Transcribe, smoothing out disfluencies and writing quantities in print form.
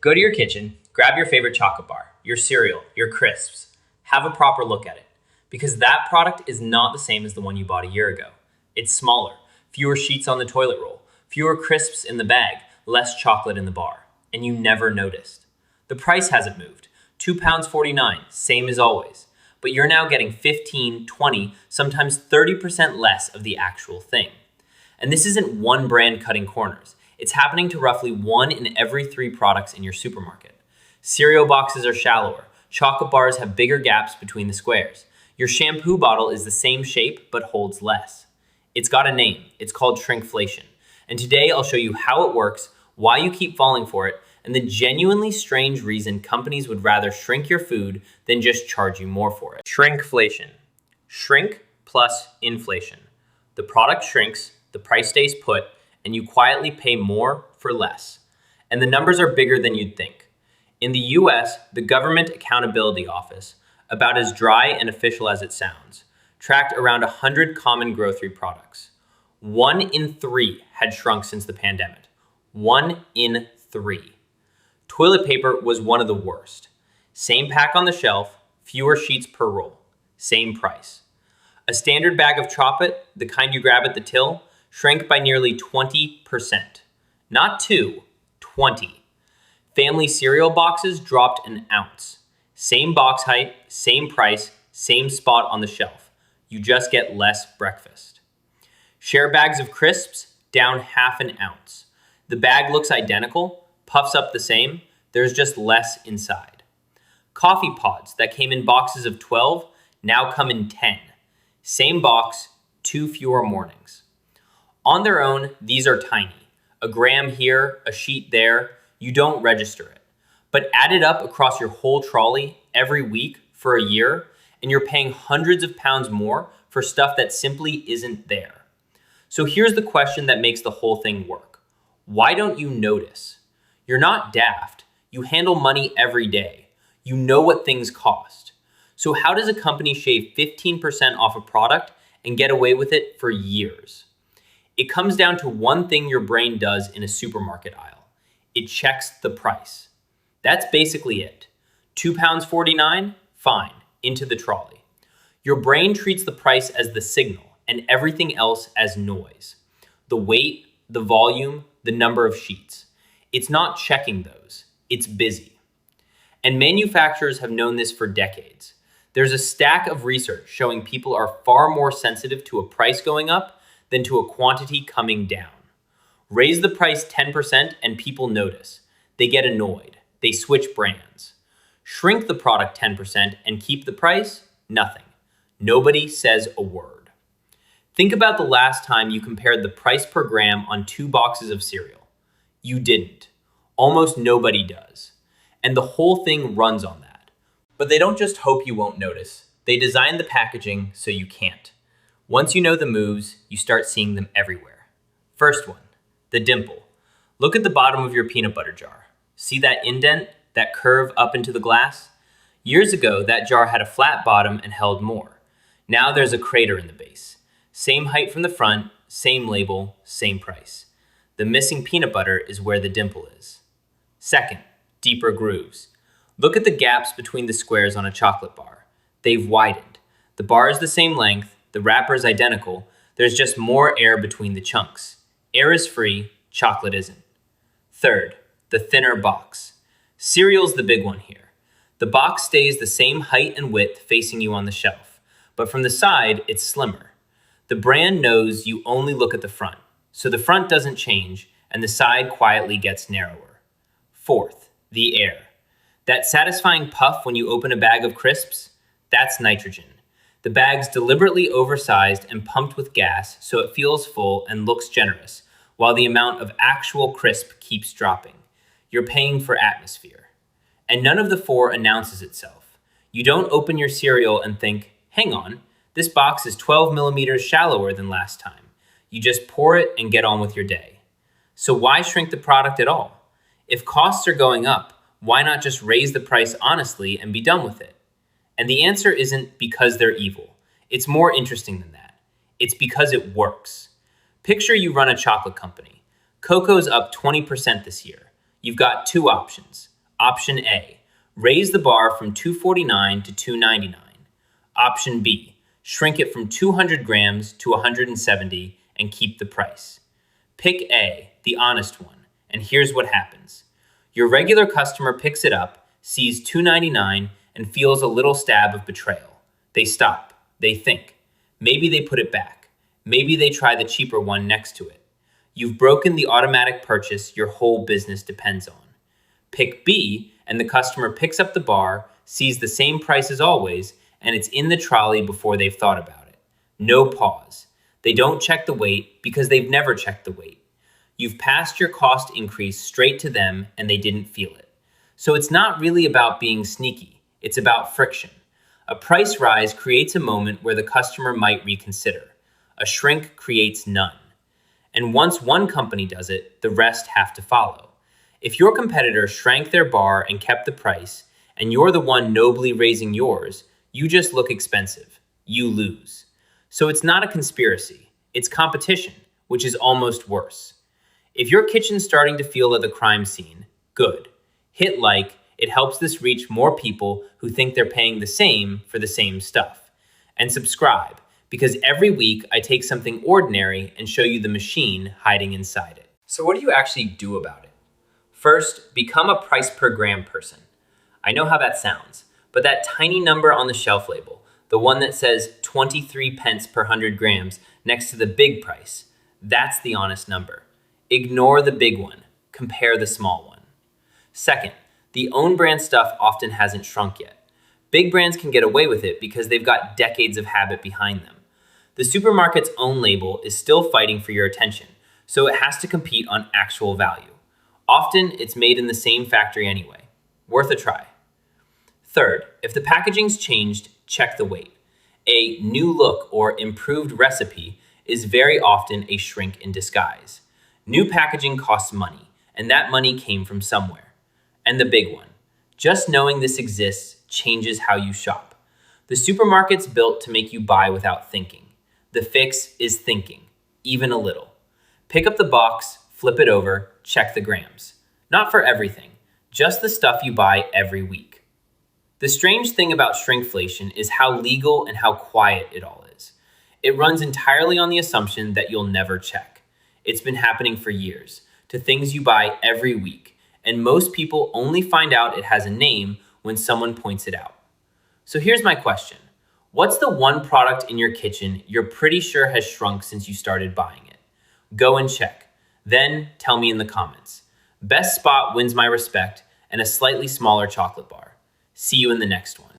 Go to your kitchen, grab your favorite chocolate bar, your cereal, your crisps. Have a proper look at it, because that product is not the same as the one you bought a year ago. It's smaller, fewer sheets on the toilet roll, fewer crisps in the bag, less chocolate in the bar, and you never noticed. The price hasn't moved, £2.49, same as always, but you're now getting 15, 20, sometimes 30% less of the actual thing. And this isn't one brand cutting corners. It's happening to roughly 1 in every 3 products in your supermarket. Cereal boxes are shallower. Chocolate bars have bigger gaps between the squares. Your shampoo bottle is the same shape but holds less. It's got a name. It's called shrinkflation. And today I'll show you how it works, why you keep falling for it, and the genuinely strange reason companies would rather shrink your food than just charge you more for it. Shrinkflation. Shrink plus inflation. The product shrinks, the price stays put, and you quietly pay more for less. And the numbers are bigger than you'd think. In the US, the Government Accountability Office, about as dry and official as it sounds, tracked around 100 common grocery products. 1 in 3 had shrunk since the pandemic. 1 in 3. Toilet paper was one of the worst. Same pack on the shelf, fewer sheets per roll. Same price. A standard bag of chocolate, the kind you grab at the till, shrank by nearly 20%. Not 2, 20. Family cereal boxes dropped an ounce. Same box height, same price, same spot on the shelf. You just get less breakfast. Share bags of crisps, down half an ounce. The bag looks identical, puffs up the same, there's just less inside. Coffee pods that came in boxes of 12 now come in 10. Same box, 2 fewer mornings. On their own, these are tiny. A gram here, a sheet there, you don't register it. But add it up across your whole trolley every week for a year, and you're paying hundreds of pounds more for stuff that simply isn't there. So here's the question that makes the whole thing work. Why don't you notice? You're not daft. You handle money every day. You know what things cost. So how does a company shave 15% off a product and get away with it for years? It comes down to one thing your brain does in a supermarket aisle. It checks the price. That's basically it. £2.49? Fine, into the trolley. Your brain treats the price as the signal and everything else as noise. The weight, the volume, the number of sheets. It's not checking those, it's busy. And manufacturers have known this for decades. There's a stack of research showing people are far more sensitive to a price going up than to a quantity coming down. Raise the price 10% and people notice. They get annoyed. They switch brands. Shrink the product 10% and keep the price? Nothing. Nobody says a word. Think about the last time you compared the price per gram on 2 boxes of cereal. You didn't. Almost nobody does. And the whole thing runs on that. But they don't just hope you won't notice. They design the packaging so you can't. Once you know the moves, you start seeing them everywhere. First one, the dimple. Look at the bottom of your peanut butter jar. See that indent, that curve up into the glass? Years ago, that jar had a flat bottom and held more. Now there's a crater in the base. Same height from the front, same label, same price. The missing peanut butter is where the dimple is. Second, deeper grooves. Look at the gaps between the squares on a chocolate bar. They've widened. The bar is the same length, the wrapper is identical, there's just more air between the chunks. Air is free, chocolate isn't. Third, the thinner box. Cereal's the big one here. The box stays the same height and width facing you on the shelf, but from the side, it's slimmer. The brand knows you only look at the front, so the front doesn't change and the side quietly gets narrower. Fourth, the air. That satisfying puff when you open a bag of crisps, that's nitrogen. The bag's deliberately oversized and pumped with gas so it feels full and looks generous, while the amount of actual crisp keeps dropping. You're paying for atmosphere. And none of the 4 announces itself. You don't open your cereal and think, hang on, this box is 12 millimeters shallower than last time. You just pour it and get on with your day. So why shrink the product at all? If costs are going up, why not just raise the price honestly and be done with it? And the answer isn't because they're evil. It's more interesting than that. It's because it works. Picture you run a chocolate company. Cocoa's up 20% this year. You've got 2 options. Option A, raise the bar from 249 to 299. Option B, shrink it from 200 grams to 170 and keep the price. Pick A, the honest one, and here's what happens. Your regular customer picks it up, sees $2.99, and feels a little stab of betrayal. They stop. They think. Maybe they put it back. Maybe they try the cheaper one next to it. You've broken the automatic purchase your whole business depends on. Pick B, and the customer picks up the bar, sees the same price as always, and it's in the trolley before they've thought about it. No pause. They don't check the weight because they've never checked the weight. You've passed your cost increase straight to them and they didn't feel it. So it's not really about being sneaky. It's about friction. A price rise creates a moment where the customer might reconsider. A shrink creates none. And once one company does it, the rest have to follow. If your competitor shrank their bar and kept the price, and you're the one nobly raising yours, you just look expensive. You lose. So it's not a conspiracy. It's competition, which is almost worse. If your kitchen's starting to feel like a crime scene, good. Hit like, it helps this reach more people who think they're paying the same for the same stuff. And subscribe, because every week I take something ordinary and show you the machine hiding inside it. So what do you actually do about it? First, become a price per gram person. I know how that sounds, but that tiny number on the shelf label, the one that says 23 pence per 100 grams next to the big price, that's the honest number. Ignore the big one. Compare the small one. Second, the own brand stuff often hasn't shrunk yet. Big brands can get away with it because they've got decades of habit behind them. The supermarket's own label is still fighting for your attention, so it has to compete on actual value. Often, it's made in the same factory anyway. Worth a try. Third, if the packaging's changed, check the weight. A new look or improved recipe is very often a shrink in disguise. New packaging costs money, and that money came from somewhere. And the big one, just knowing this exists changes how you shop. The supermarket's built to make you buy without thinking. The fix is thinking, even a little. Pick up the box, flip it over, check the grams. Not for everything, just the stuff you buy every week. The strange thing about shrinkflation is how legal and how quiet it all is. It runs entirely on the assumption that you'll never check. It's been happening for years, to things you buy every week, and most people only find out it has a name when someone points it out. So here's my question. What's the one product in your kitchen you're pretty sure has shrunk since you started buying it? Go and check. Then tell me in the comments. Best spot wins my respect and a slightly smaller chocolate bar. See you in the next one.